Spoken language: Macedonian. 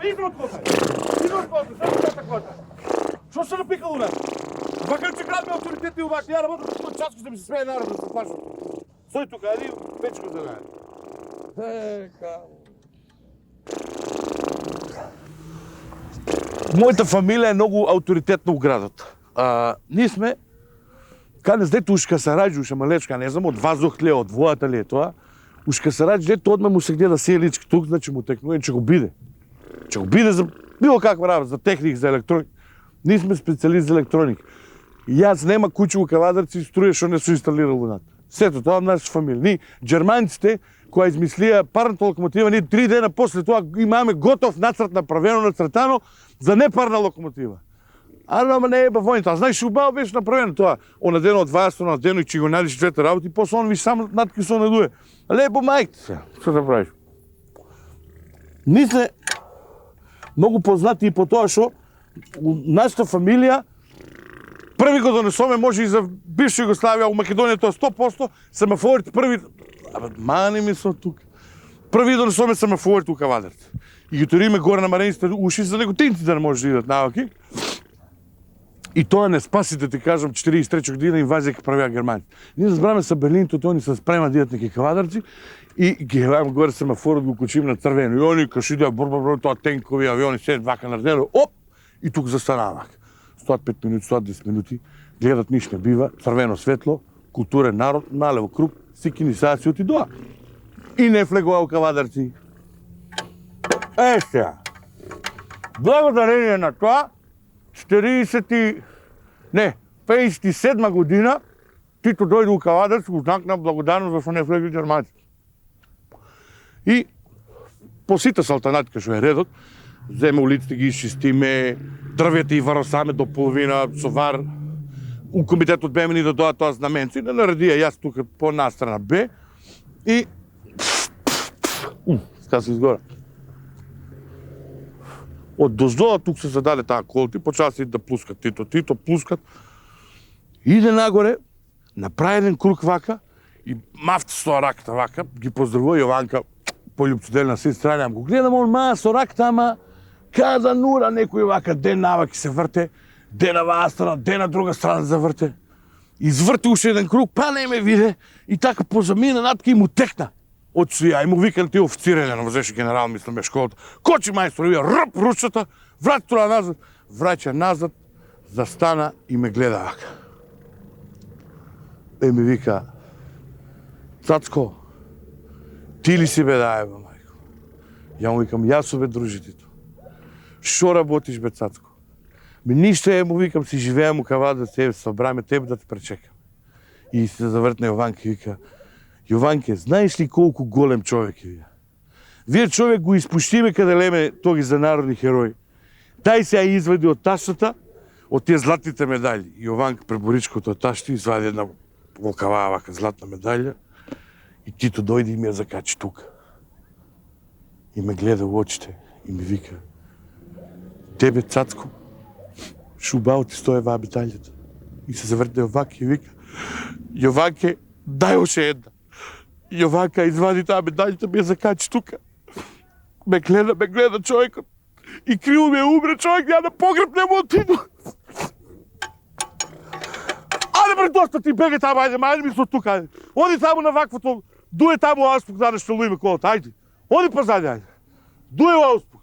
Излез од кота! Излез од кота! Само тата кота! Што се напикал у нас? Вака че градме авторитети у вас, ја работам со тој часко да ми се смее народ да се плашам. Стој тука, ади, печко за најде. Мојата фамилија е многу авторитетна у градот. Ние сме, каде дете ушка се раѓа, уша малечка, не знам, од вазох ли, од војата ли е тоа, ушка се раѓа, дете одма му се гледа селички тук, значи му текнуе, че го биде. Че го биде за било каква работа, за техник, за електроник. Ние сме специалист за електроник. И јас нема куќи у Кавадарци струја што не су инсталирал у над. Сето тоа од нашата фамилија. Ние, џерманците, која измислија парната локомотива, ние 3 дена после тоа имаме готов нацрт направено, нацртано за непарна локомотива. Ама не е бавојните, а знаеш, убаво беше направено тоа. Она дено од вајаство на дено и че го најдеш двете работи, после он виж сам натки со надуе. Лебо мајките се, што да правиш? Ние сме многу познати и по тоа што нашата фамилија први го донесоме, може и за бивша Југославија, у Македонија тоа 100%, семафорите први... Абе, мани ми со тука. Први донесоме семафорите у Кавадарци. И ги ториме горе на марениците уши за неготинци да не може да идат наваки. И тоа не спаси, да ти кажам, 43 година инвазија ке правија германци. Ние разбраме са Берлините, они се спрема да идат неки Кавадарци и ги гледам горе семафорот го кучим на црвено. И они каш идеа бр, тоа тенкови авиони, седат вака наредено, оп! И тук застанаа. 105 минути, 110 минути, гледат ниш не бива, црвено светло, културен народ, налево круг, сики ни сега си отидоа. И не влегоа у Кавадарци. Сега. Благодарение на тоа, 57 година, Тито дојде у Кавадарци, го знак на благодарност зашто не влегли џерманци. И по сите салтанати што е редот, земе улиците ги изчистиме, дрвјата и варосаме до половина со вар. У комитетот беме ни да дојат тоа знаменци, да наредија јас тука по настрана Б и ска се изгора. Од доздола тук се зададе таа колти, почаа се да плускат Тито плускат. Иде нагоре, направи еден круг вака и мафти со раката вака, ги поздравува Јованка, полјупцоделна сестра, го гледам он со раката, ама када нура некој вака ден наваки се врте, ден на ваа страна, ден на друга страна заврте. Изврти уште еден круг, па не ме виде и така позамина натка и му текна. Очи ја и му викан ти официрен, возеше генерал, мислам, школата. Кочи мајстор, вија рп ручата, врати тоа назад, враќа назад, застана и ме гледа вака. Ми вика, Цацко, ти ли си бе дајба, мајко? Ја му викам, јас су бе дружитито. Шо работиш бе, Цацко? Ништо му викам, си живеам у Кавадарци, събраме тебе да те пречекам. И се завртна Јованке и вика, Јованке, знаеш ли колку голем човек е вие? Вие човек го испуштиме каде леме тоги за народни херои. Тај се ја извади од таштата, од тие златните медали. Јованка преборичкото од ташта извади една волкава вака златна медалја и Тито дојде и ми ја закачи тука. И ме гледа во очите и ми вика, тебе, Цацко, шубао ти стоje ваа медалјата. И се заврте Јованке и вика, Јованке, дај още една. Јованка извади таа медалјата, ми ја закачи тука. Ме гледа човекот. И криво ми умре човек, ја на погреб не му отиду. Ајде бре, доста ти бегај таму, ајде ми со тука, ајде. Оди таму на ваквото, дуе таму Ауспук, знаеш што луиме колата, ајде. Оди позади, ајде. Дуе Ауспук.